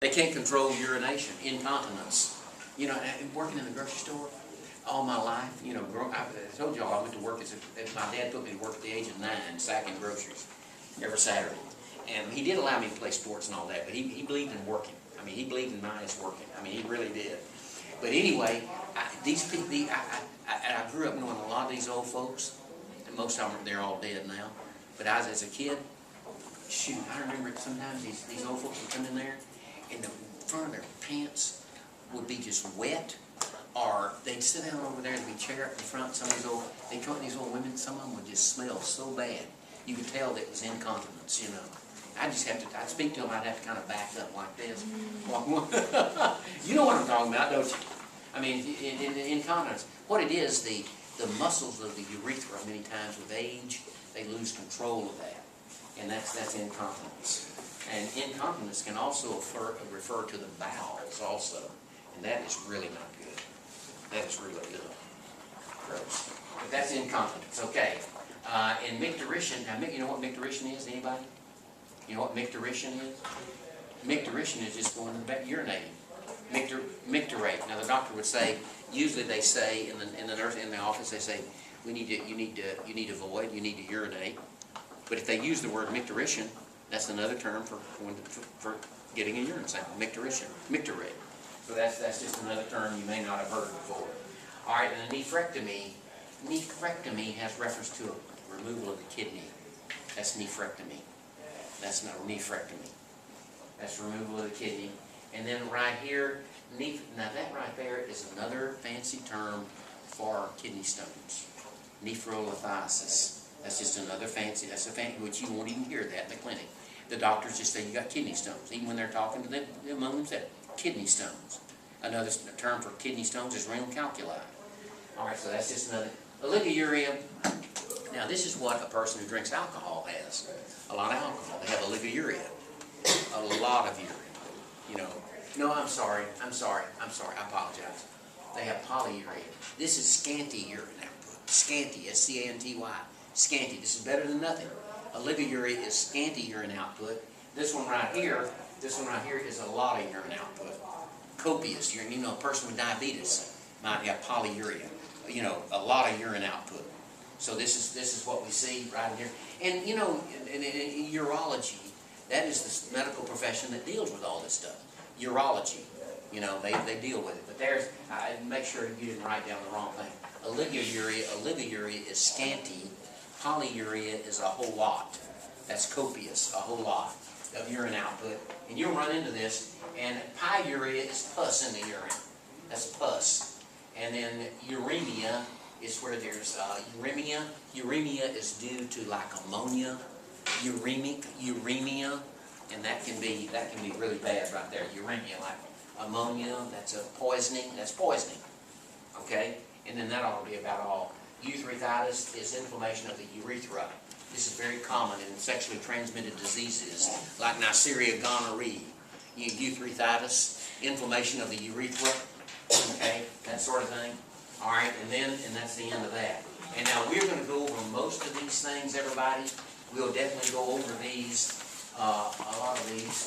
They can't control urination, incontinence. You know, working in the grocery store all my life, you know, I told y'all I went to work my dad put me to work at the age of 9, sacking groceries every Saturday. And he did allow me to play sports and all that, but he believed in working. I mean, he believed in my ass working. I mean, he really did. But anyway, these people, I grew up knowing a lot of these old folks, and most of them, they're all dead now. But as a kid, shoot, I remember sometimes these old folks would come in there, and the front of their pants would be just wet, or they'd sit down over there and be chair up in front. Some of these old women, some of them would just smell so bad. You could tell that it was incontinence, you know. I'd speak to them, I'd have to kind of back up like this. You know what I'm talking about, don't you? I mean, in incontinence, what it is, the muscles of the urethra, many times with age, they lose control of that. And that's incontinence. And incontinence can also refer to the bowels also. And that is really not good. That is really good. Gross. But that's incontinence, okay. And micturition, now you know what micturition is, anybody? You know what micturition is? Micturition is just going back urinating. Micturate. Now the doctor would say, usually they say in the office, they say, you need to void, you need to urinate. But if they use the word micturition, that's another term for getting a urine sample. Micturition. Micturate. So that's just another term you may not have heard before. All right, and a nephrectomy. Nephrectomy has reference to a removal of the kidney. That's nephrectomy. That's not nephrectomy. That's removal of the kidney. And then right here, now that right there is another fancy term for kidney stones. Nephrolithiasis. That's just another fancy, which you won't even hear that in the clinic. The doctors just say you got kidney stones, even when they're talking to them among themselves. Kidney stones. Another term for kidney stones is renal calculi. All right, so that's just another. Oliguria. Now this is what a person who drinks alcohol has. A lot of alcohol. They have oliguria. A lot of urea. You know. No, I'm sorry. I apologize. They have polyuria. This is scanty urine output. Scanty, S-C-A-N-T-Y. Scanty. This is better than nothing. Oliguria is scanty urine output. This one right here is a lot of urine output. Copious urine. You know, a person with diabetes might have polyuria. You know, a lot of urine output. So this is what we see right here. And you know, in urology, that is the medical profession that deals with all this stuff. Urology. You know, they deal with it. But make sure you didn't write down the wrong thing. Oliguria is scanty. Polyuria is a whole lot. That's copious, a whole lot of urine output. And you'll run into this. And pyuria is pus in the urine. That's pus. And then uremia is where there's uremia. Uremia is due to like ammonia, uremia, and that can be really bad right there. Uremia, like ammonia, that's poisoning. Okay? And then that ought to be about all. Urethritis is inflammation of the urethra. This is very common in sexually transmitted diseases like Neisseria gonorrhea. Urethritis, inflammation of the urethra, okay, that sort of thing. All right, and that's the end of that. And now we're going to go over most of these things, everybody. We'll definitely go over these, a lot of these.